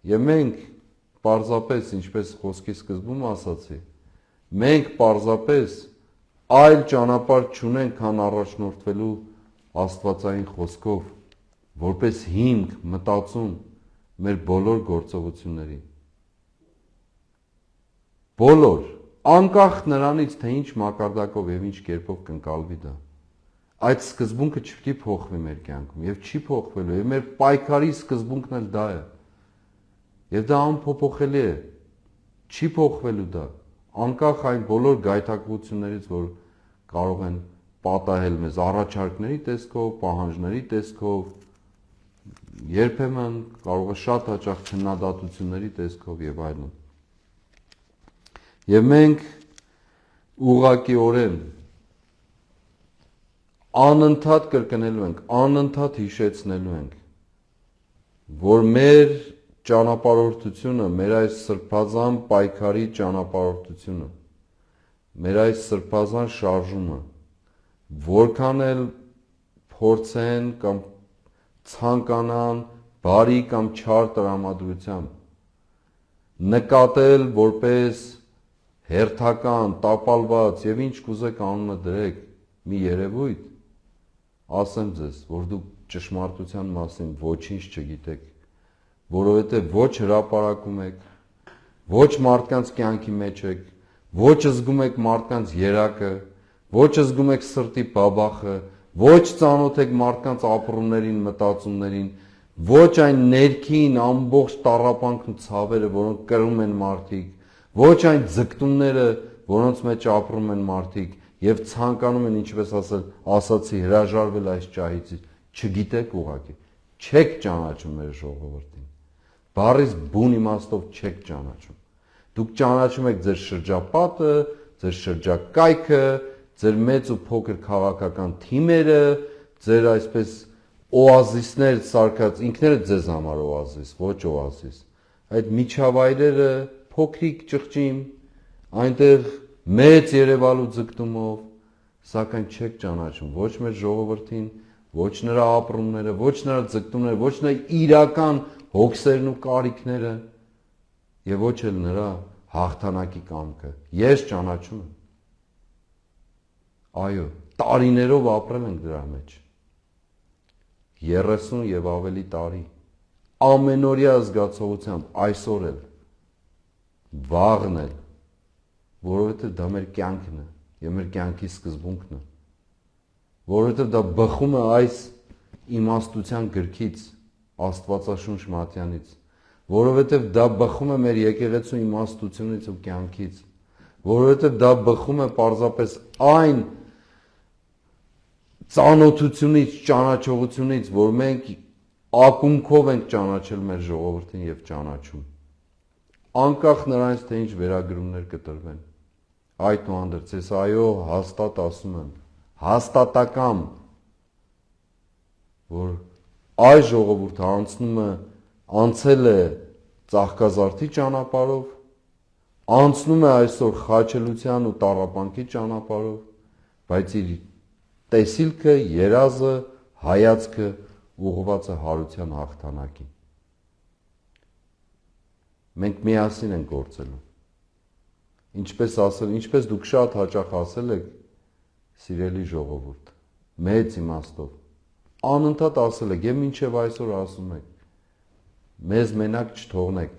Եվ մենք պարզապես, ինչպես խոսքի սկզբում ասացի, մենք պարզապես այլ ճանապարհ չունենք, քան առաջնորդվելու աստվածային խոսքով, որպես հիմք, մտածում մեր բոլոր գործողությունների։ Բոլոր, անկախ նրանից, թե ինչ մակարդակով եւ ինչ կերպով կընկալվի դա։ Այդ սկզբունքը չպետք է փոխվի մեր կյանքում եւ չի փոխվելու, եւ մեր պայքարի սկզբունքն էլ դա է։ Եվ դա անփոփոխելի է։ Չի փոխվելու դա, անկախ այն բոլոր գայթակղություններից, որ կարող են պատահել մեզ առաջարկների տեսքով, պահանջների տեսքով, երբեմն կարող է շատ հաճախ քննադատությունների տեսքով եւ այլն։ Եվ մենք ուղղակիորեն անընդհատ կրկնելու ենք, անընդհատ հիշեցնելու ենք, որ մեր ճանապարհորդությունը, մեր այս սրբազան պայքարի ճանապարհորդությունը, մեր այս սրբազան շարժումը, որքան էլ փորձեն կամ ցանկանան բարի կամ չար տրամադրությամբ նկատել որպես հերթական, տապալված եւ ինչ կուզեք անունը դրեք մի երևույթ, ասեմ ձեզ, որ դուք ճշմարտության մասին ոչինչ չգիտեք, որովհետև ոչ հրապարակում եք, ոչ մարդկանց կյանքի մեջ եք, ոչ զգում եք մարդկանց երակը, ոչ զգում եք սրտի բաբախը, ոչ ծանոթ եք մարդկանց ապրումներին, մտածումներին, ոչ այն ներքին ամբողջ տառապանքն ու ցավերը, որոնք կրում են մարդիկ, ոչ այն ձգտումները, որոնց մեջ ապրում են մարդիկ եւ ցանկանում են, ինչպես ասացի, հրաժարվել այս ճահիճից, չգիտեք ուղղակի, չեք ճանաչում մեր ժողովրդին։ Բառից բուն իմաստով չեք ճանաչում։ Դուք ճանաչում եք ձեր շրջապատը, ձեր շրջակայքը, ձեր մեծ ու փոքր քաղաքական թիմերը, ձեր այսպես օազիսներ սարքած, ինքներդ ձեզ համար օազիս, ոչ օազիս։ Այդ միջավայրերը փոքրիկ ճղճիմ, այնտեղ մեծ երևալու ձգտումով, սակայն չեք ճանաչում ոչ մեր ժողովրդին, ոչ նրա ապրումները, ոչ նրա ձգտումները, ոչ նրա իրական հոգսերն ու կարիքները եւ ոչ էլ նրա հաղթանակի կամքը։ Ես ճանաչում եմ։ Այո, տարիներով ապրել ենք դրա մեջ։ 30 եւ ավելի տարի։ Ամենօրյա զգացողությամբ այսօր էլ, վաղն էլ, որովհետև դա մեր կյանքն է եւ մեր կյանքի սկզբունքն է, որովհետև դա բխում է այս իմաստության գրքից, Աստվածաշունչ Մատյանից, որովհետև դա բխում է մեր եկեղեցու իմաստությունից ու կյանքից, որովհետև դա բխում է պարզապես այն ծանոթությունից, ճանաչողությունից, որ մենք ակունքով ենք ճանաչել մեր ժողովրդին եւ ճանաչում։ Անկախ նրանից, թե ինչ վերագրումներ կտրվեն։ Այդուհանդերձ ես այո, հաստատ ասում եմ, հաստատակամ, որ այս ժողովուրդը անցել է ծաղկազարդի ճանապարհով, անցնում է այսօր խաչելության ու տառապանքի ճանապարհով, բայց իր տեսիլքը, երազը, հայացքը ուղղված է հարության հաղթանակին։ Մենք միասին ենք գործելու։ Ինչպես դուք շատ հաճախ ասել եք, սիրելի ժողովուրդ, մեծ իմաստով, անընդհատ ասել եք, եւ մինչեւ այսօր ասում եք, մեզ մենակ չթողնեք։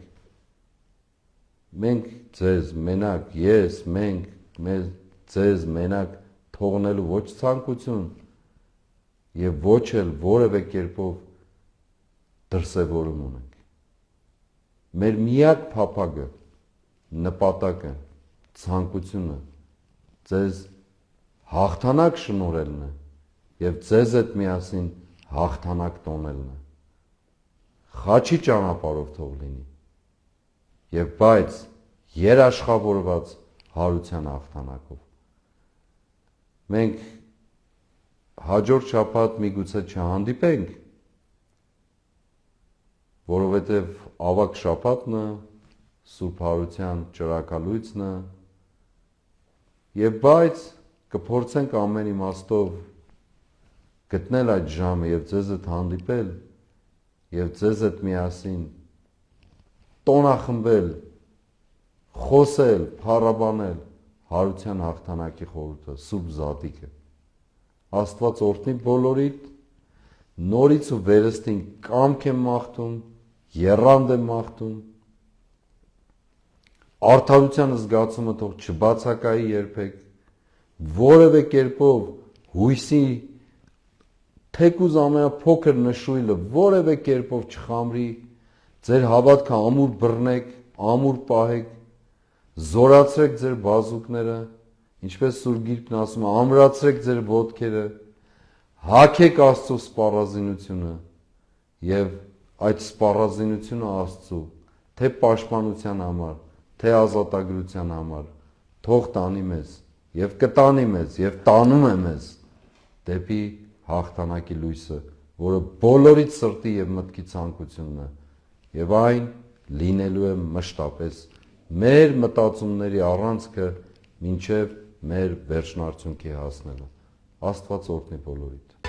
Մենք ձեզ մենակ, մենք ձեզ մենակ թողնելու ոչ ցանկություն եւ ոչ էլ որևէ կերպով դրսևորում ունենք։ Մեր միակ փափագը, նպատակը, ցանկությունը ձեզ հաղթանակ շնորհելն է եւ ձեզ հետ միասին հաղթանակ տոնելն է։ Խաչի ճանապարհով թող լինի եւ բայց երաշխավորված հարության հաղթանակով։ Մենք հաջորդ շաբաթ միգուցե չհանդիպենք, որովհետև ավագ շաբաթն է, Սուրբ Հարության ճրակալույցն է, եւ բայց կփորձենք ամեն իմաստով գտնել այդ ժամը եւ ձեզ հետ հանդիպել եւ ձեզ հետ միասին տոնախմբել, խոսել, փառաբանել հարության հաղթանակի խորհուրդը, Սուրբ Զատիկը։ Աստված օրհնի բոլորիդ, նորից ու վերստին կամք եմ մաղթում, եռանդ եմ մաղթում, արդարության զգացումը թող չբացակայի երբեք, որևէ կերպով հույսի թեկուզ ամենափոքր նշույլը որևէ կերպով չխամրի, ձեր հավատքը ամուր բռնեք, ամուր պահեք, զորացրեք ձեր բազուկները, ինչպես Սուրբ Գիրքն ասում է, ամրացրեք ձեր ոտքերը, հագեք Աստծո սպառազինությունը եւ այդ սպառազինությունը Աստծո թե պաշտպանության համար, թե ազատագրության համար թող տանի մեզ եւ կտանի մեզ եւ տանում է մեզ դեպի հաղթանակի լույսը, որը բոլորից սրտի եւ մտքի ցանկությունն է եւ այն լինելու է մշտապես մեր մտածումների առանցքը մինչև մեր վերջնարդյունքի հասնելը։ Աստված օրհնի բոլորիդ։